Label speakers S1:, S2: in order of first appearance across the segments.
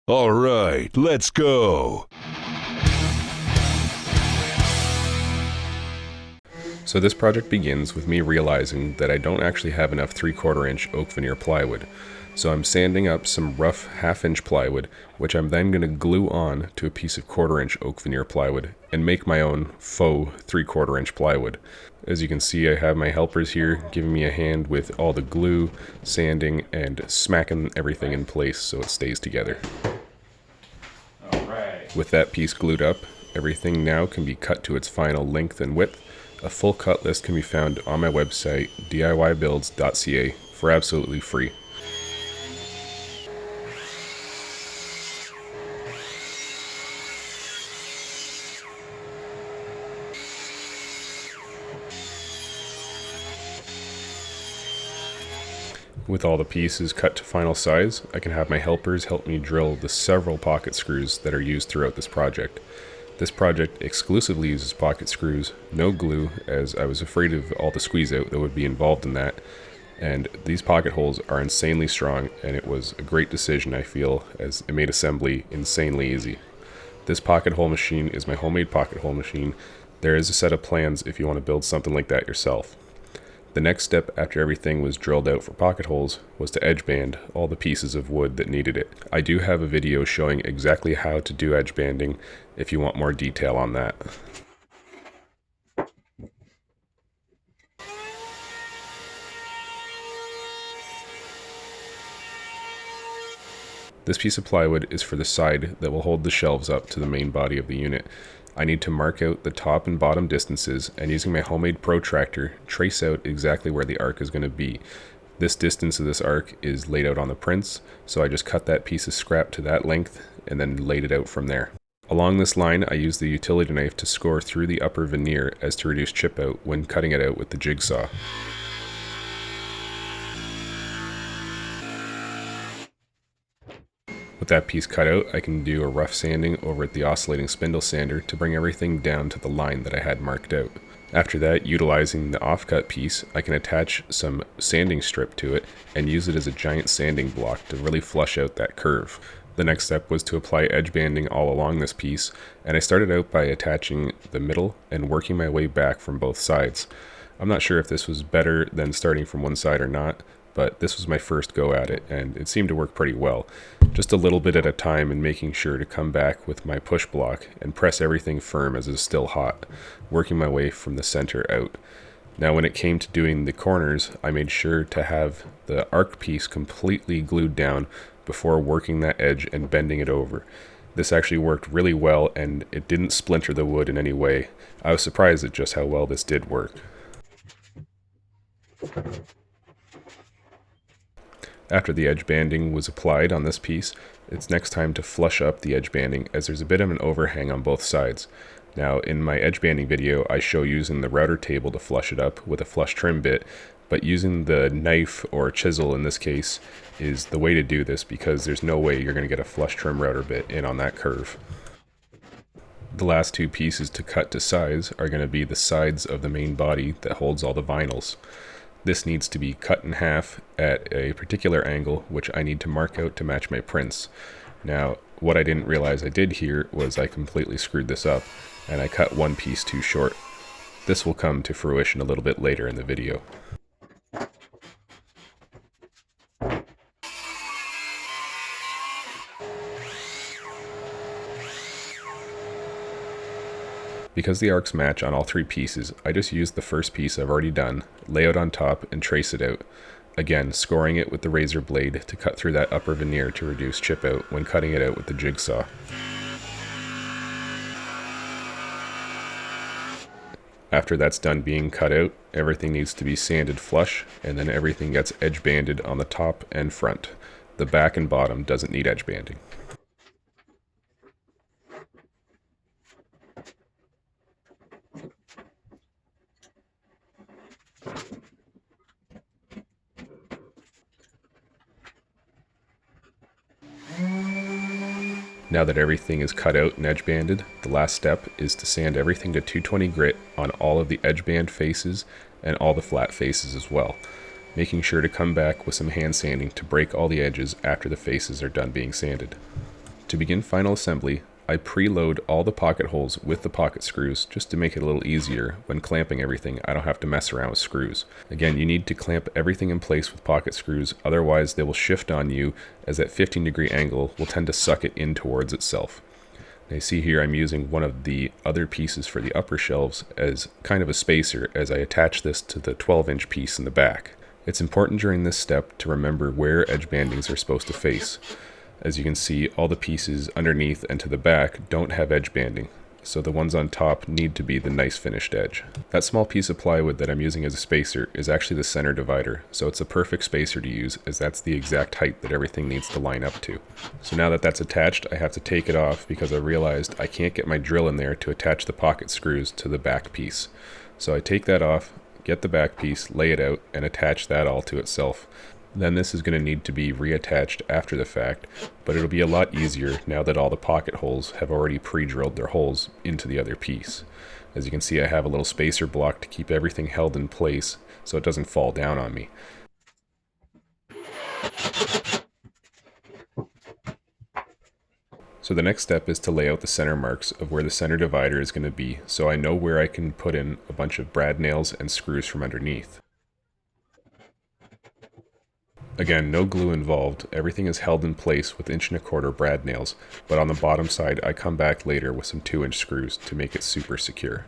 S1: All right, let's go.
S2: So this project begins with me realizing that I don't actually have enough 3/4 inch oak veneer plywood. So I'm sanding up some rough 1/2 inch plywood, which I'm then going to glue on to a piece of 1/4 inch oak veneer plywood and make my own faux 3/4 inch plywood. As you can see, I have my helpers here giving me a hand with all the glue, sanding, and smacking everything in place so it stays together. With that piece glued up, everything now can be cut to its final length and width. A full cut list can be found on my website, diybuilds.ca, for absolutely free. With all the pieces cut to final size, I can have my helpers help me drill the several pocket screws that are used throughout this project. This project exclusively uses pocket screws, no glue, as I was afraid of all the squeeze out that would be involved in that. And these pocket holes are insanely strong, and it was a great decision, I feel, as it made assembly insanely easy. This pocket hole machine is my homemade pocket hole machine. There is a set of plans if you want to build something like that yourself. The next step after everything was drilled out for pocket holes was to edge band all the pieces of wood that needed it. I do have a video showing exactly how to do edge banding if you want more detail on that. This piece of plywood is for the side that will hold the shelves up to the main body of the unit. I need to mark out the top and bottom distances, and using my homemade protractor, trace out exactly where the arc is going to be. This distance of this arc is laid out on the prints, so I just cut that piece of scrap to that length and then laid it out from there. Along this line, I use the utility knife to score through the upper veneer as to reduce chip out when cutting it out with the jigsaw. With that piece cut out, I can do a rough sanding over at the oscillating spindle sander to bring everything down to the line that I had marked out. After that, utilizing the offcut piece, I can attach some sanding strip to it and use it as a giant sanding block to really flush out that curve. The next step was to apply edge banding all along this piece, and I started out by attaching the middle and working my way back from both sides. I'm not sure if this was better than starting from one side or not, but this was my first go at it, and it seemed to work pretty well. Just a little bit at a time, and making sure to come back with my push block and press everything firm as it's still hot, working my way from the center out. Now when it came to doing the corners, I made sure to have the arc piece completely glued down before working that edge and bending it over. This actually worked really well, and it didn't splinter the wood in any way. I was surprised at just how well this did work. After the edge banding was applied on this piece, it's next time to flush up the edge banding, as there's a bit of an overhang on both sides. Now, in my edge banding video, I show using the router table to flush it up with a flush trim bit, but using the knife or chisel in this case is the way to do this, because there's no way you're going to get a flush trim router bit in on that curve. The last two pieces to cut to size are going to be the sides of the main body that holds all the vinyls. This needs to be cut in half at a particular angle, which I need to mark out to match my prints. Now, what I didn't realize I did here was I completely screwed this up, and I cut one piece too short. This will come to fruition a little bit later in the video. Because the arcs match on all three pieces, I just used the first piece I've already done, lay out on top, and trace it out. Again, scoring it with the razor blade to cut through that upper veneer to reduce chip out when cutting it out with the jigsaw. After that's done being cut out, everything needs to be sanded flush, and then everything gets edge banded on the top and front. The back and bottom doesn't need edge banding. Now that everything is cut out and edge banded, the last step is to sand everything to 220 grit on all of the edge band faces and all the flat faces as well, making sure to come back with some hand sanding to break all the edges after the faces are done being sanded. To begin final assembly, I preload all the pocket holes with the pocket screws just to make it a little easier. When clamping everything, I don't have to mess around with screws. Again, you need to clamp everything in place with pocket screws, otherwise they will shift on you as that 15-degree angle will tend to suck it in towards itself. Now you see here I'm using one of the other pieces for the upper shelves as kind of a spacer as I attach this to the 12-inch piece in the back. It's important during this step to remember where edge bandings are supposed to face. As you can see, all the pieces underneath and to the back don't have edge banding, so the ones on top need to be the nice finished edge. That small piece of plywood that I'm using as a spacer is actually the center divider, so it's a perfect spacer to use as that's the exact height that everything needs to line up to. So now that that's attached, I have to take it off because I realized I can't get my drill in there to attach the pocket screws to the back piece. So I take that off, get the back piece, lay it out, and attach that all to itself. Then this is going to need to be reattached after the fact, but it'll be a lot easier now that all the pocket holes have already pre-drilled their holes into the other piece. As you can see, I have a little spacer block to keep everything held in place so it doesn't fall down on me. So the next step is to lay out the center marks of where the center divider is going to be, so I know where I can put in a bunch of brad nails and screws from underneath. Again, no glue involved, everything is held in place with 1¼ inch brad nails, but on the bottom side I come back later with some 2-inch screws to make it super secure.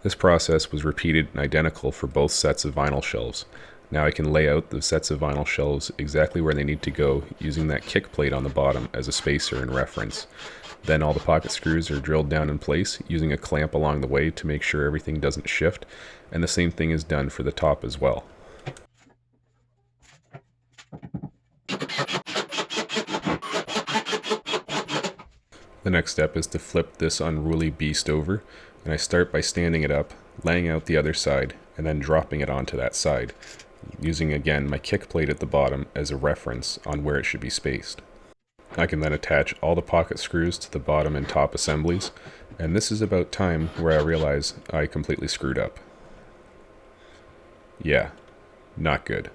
S2: This process was repeated and identical for both sets of vinyl shelves. Now I can lay out the sets of vinyl shelves exactly where they need to go using that kick plate on the bottom as a spacer and reference. Then all the pocket screws are drilled down in place using a clamp along the way to make sure everything doesn't shift, and the same thing is done for the top as well. The next step is to flip this unruly beast over, and I start by standing it up, laying out the other side, and then dropping it onto that side, using again my kick plate at the bottom as a reference on where it should be spaced. I can then attach all the pocket screws to the bottom and top assemblies, and this is about time where I realize I completely screwed up. Yeah, not good.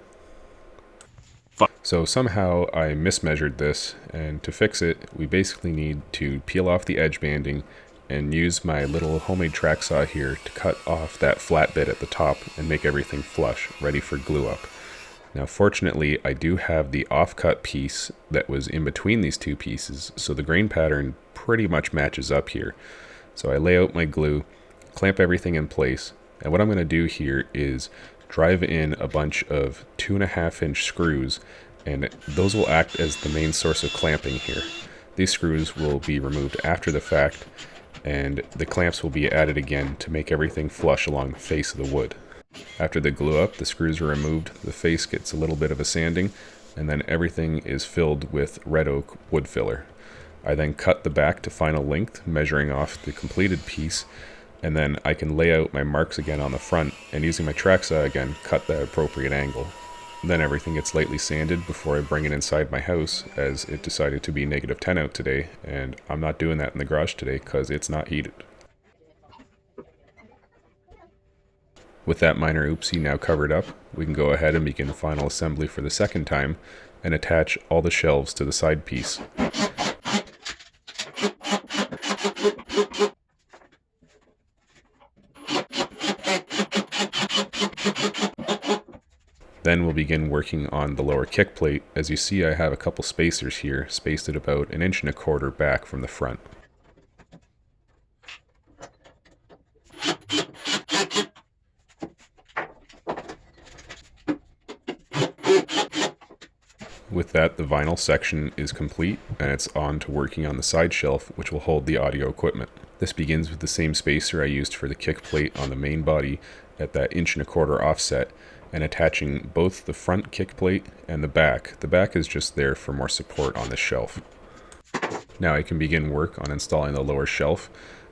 S2: So somehow I mismeasured this, and to fix it, we basically need to peel off the edge banding and use my little homemade track saw here to cut off that flat bit at the top and make everything flush, ready for glue up. Now fortunately, I do have the offcut piece that was in between these two pieces, so the grain pattern pretty much matches up here. So I lay out my glue, clamp everything in place, and what I'm going to do here is drive in a bunch of 2.5-inch screws, and those will act as the main source of clamping here. These screws will be removed after the fact, and the clamps will be added again to make everything flush along the face of the wood. After the glue up, the screws are removed, the face gets a little bit of a sanding, and then everything is filled with red oak wood filler. I then cut the back to final length, measuring off the completed piece, and then I can lay out my marks again on the front, and using my track saw again, cut the appropriate angle. Then everything gets lightly sanded before I bring it inside my house, as it decided to be -10 out today, and I'm not doing that in the garage today because it's not heated. With that minor oopsie now covered up, we can go ahead and begin final assembly for the second time, and attach all the shelves to the side piece. Then we'll begin working on the lower kick plate. As you see, I have a couple spacers here, spaced at about 1¼ inch back from the front. With that, the vinyl section is complete, and it's on to working on the side shelf, which will hold the audio equipment. This begins with the same spacer I used for the kick plate on the main body at that 1¼ inch offset, and attaching both the front kick plate and the back. The back is just there for more support on the shelf. Now I can begin work on installing the lower shelf.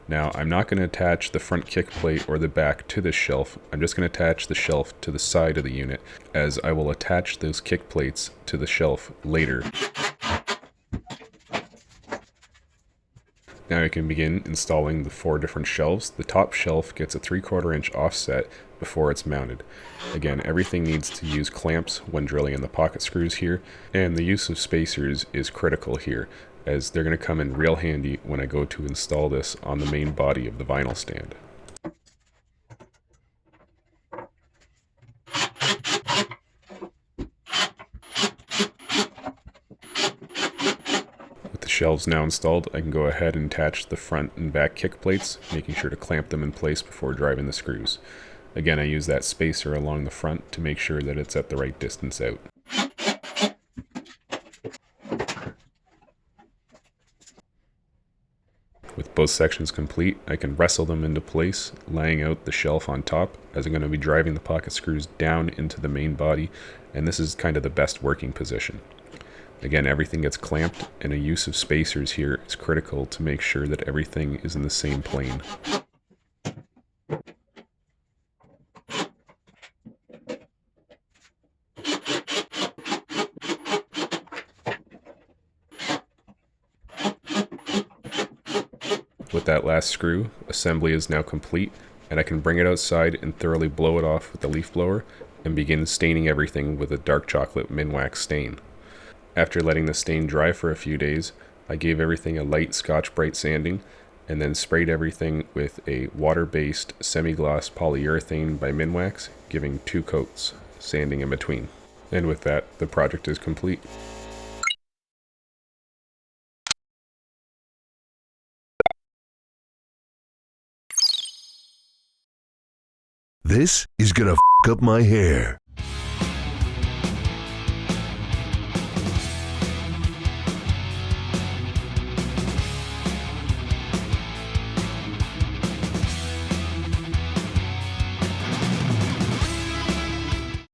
S2: Now I'm not going to attach the front kick plate or the back to this shelf. I'm just going to attach the shelf to the side of the unit, as I will attach those kick plates to the shelf later. Now I can begin installing the 4 different shelves. The top shelf gets a 3/4 inch offset before it's mounted. Again, everything needs to use clamps when drilling in the pocket screws here, and the use of spacers is critical here, as they're going to come in real handy when I go to install this on the main body of the vinyl stand. With the shelves now installed, I can go ahead and attach the front and back kick plates, making sure to clamp them in place before driving the screws. Again, I use that spacer along the front to make sure that it's at the right distance out. With both sections complete, I can wrestle them into place, laying out the shelf on top, as I'm going to be driving the pocket screws down into the main body, and this is kind of the best working position. Again, everything gets clamped, and a use of spacers here is critical to make sure that everything is in the same plane. With that last screw, assembly is now complete, and I can bring it outside and thoroughly blow it off with the leaf blower and begin staining everything with a dark chocolate Minwax stain. After letting the stain dry for a few days, I gave everything a light Scotch-Brite sanding and then sprayed everything with a water-based semi-gloss polyurethane by Minwax, giving 2 coats, sanding in between. And with that, the project is complete.
S1: This is gonna f up my hair.